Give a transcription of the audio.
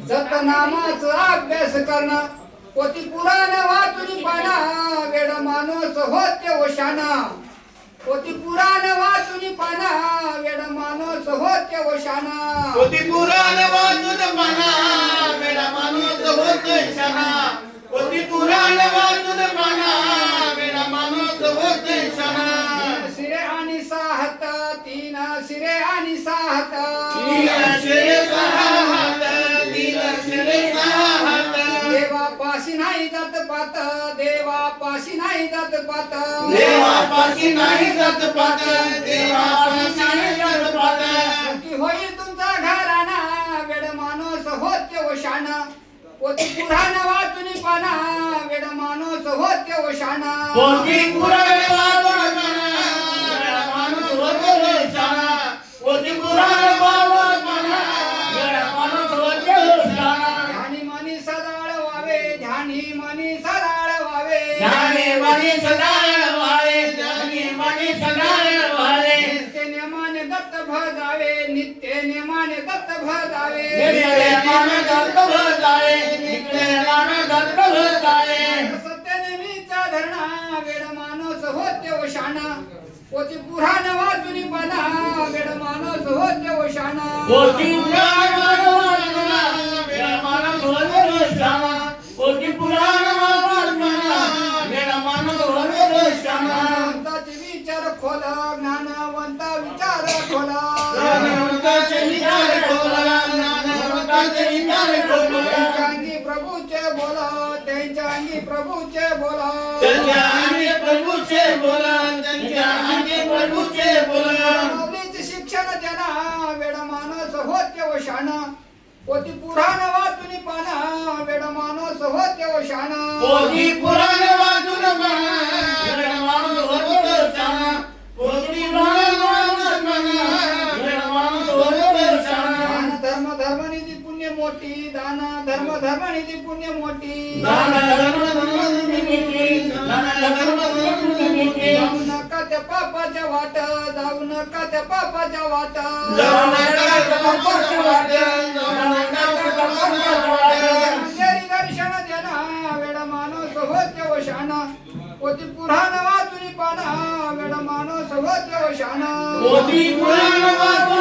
जपनामाचा अभ्यास करणं पोती पुराण वाचून पाना वेड माणूस होते वशाना पोती पुराण वाचून पाना वेड माणूस होते वशाना पोती पुराण वाचून पाना वेड माणूस होते वशाना पोती पुराण वाचून पाना वेड माणूस होते वशाना शिरे आणि साहत तीन शिरे आणि साहत तीन शिरे साहत तीन शिरे साहत देवापाशी नाही जात पात देवापाशी नाही जात पात देवापाशी नाही जात पात देवापाशी नाही जात पात की होईल तुमचा घराना वेड माणूस होते वशाना पोती पुराण वाचून पाना वेड माणूस होते वशाना पोती पुराण वाचून पाना वेड माणूस होते वशाना पोती पुराण वाचून पाना वेड माणूस होते वशाना ध्यानी मनी सदाळ व्हावे ध्यानी मनी सदाळ व्हावे ध्यानी मनी सदाळ व्हावे ध्यानी मनी सदाळ व्हावे नित्य नेमाने दत्त भजावे नित्य नेमाने दत्त भजावे नित्य दत्त भजावे नित्य दत्त भजावे सत्यनेमीचा धरणा वेड माणूस होते वशाना पोती पुराण वाचून पाना वेड माणूस होते वशाना पोती पुराण वाचून पाना वेड माणूस होते वशाना पोती पुराण वाचून पाना वेड माणूस होते वशाना ज्ञानवंताचे विचार खोला ज्ञानवंता विचार खोला ज्ञानवंताचे विचार खोला ज्ञानवंताचे विचार खोला त्यांच्या अंगी प्रभूचे बोला त्यांच्या अंगी प्रभूचे बोला त्यांच्या अंगी प्रभूचे बोला त्यांच्या अंगी प्रभूचे बोला माऊलीचे शिक्षण देना वेड माणूस होते वशाना पोती पुराण वाचून पाना वेड माणूस होते वशाना पोती पुराण वाचून पाना वेड माणूस होते वशाना पोती पुराण वाचून पाना वेड माणूस होते वशाना दान धर्म धर्मनिधी पुण्य मोठी दान धर्म धर्मनिधी पुण्य मोठी दान धर्म धर्मनिधी दान धर्म धर्मनिधी जाऊ नका त्या पापाच्या वाट जाऊ नका त्या पापाच्या वाट जाऊ नका त्या पापाच्या वाट जाऊ नका त्या पापाच्या वाट अंधेरी दर्शन देना वेड माणूस होते वशाना पोती पुराण वाचून पाना वेड माणूस होते वशाना पोती पुराण वाचून